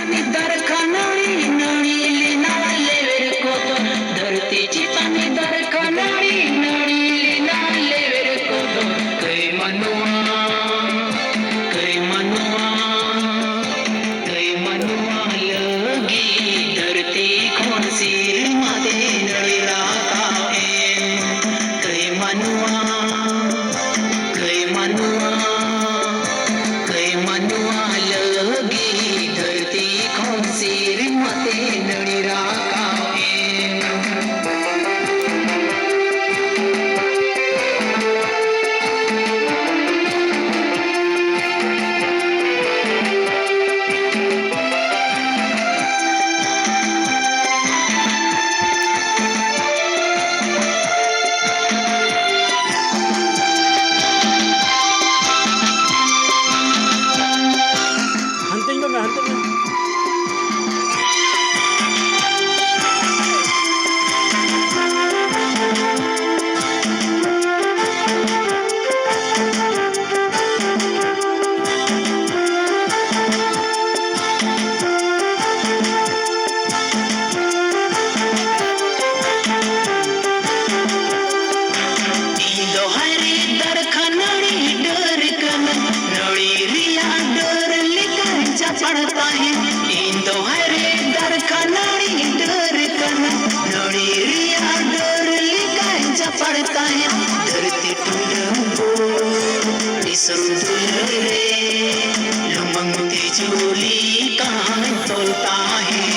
पानी दरखा नळी नळीली नाले वेर कोतो धरतीची पानी दरखा नळी नळीली नाले वेर कोतो कै मनुआ लगी धरती खोन सिर मादे नळीला काएम कै मनुआ लगी धरती खोन सिर मादे नळीला काएम पड़ता है इंदो हरे दरखा नड़ी डर कर नड़ी रिया डर लिखा पड़ता है धरती टूटो इसम रे लुमंग तिजोली कहाँ तोलता है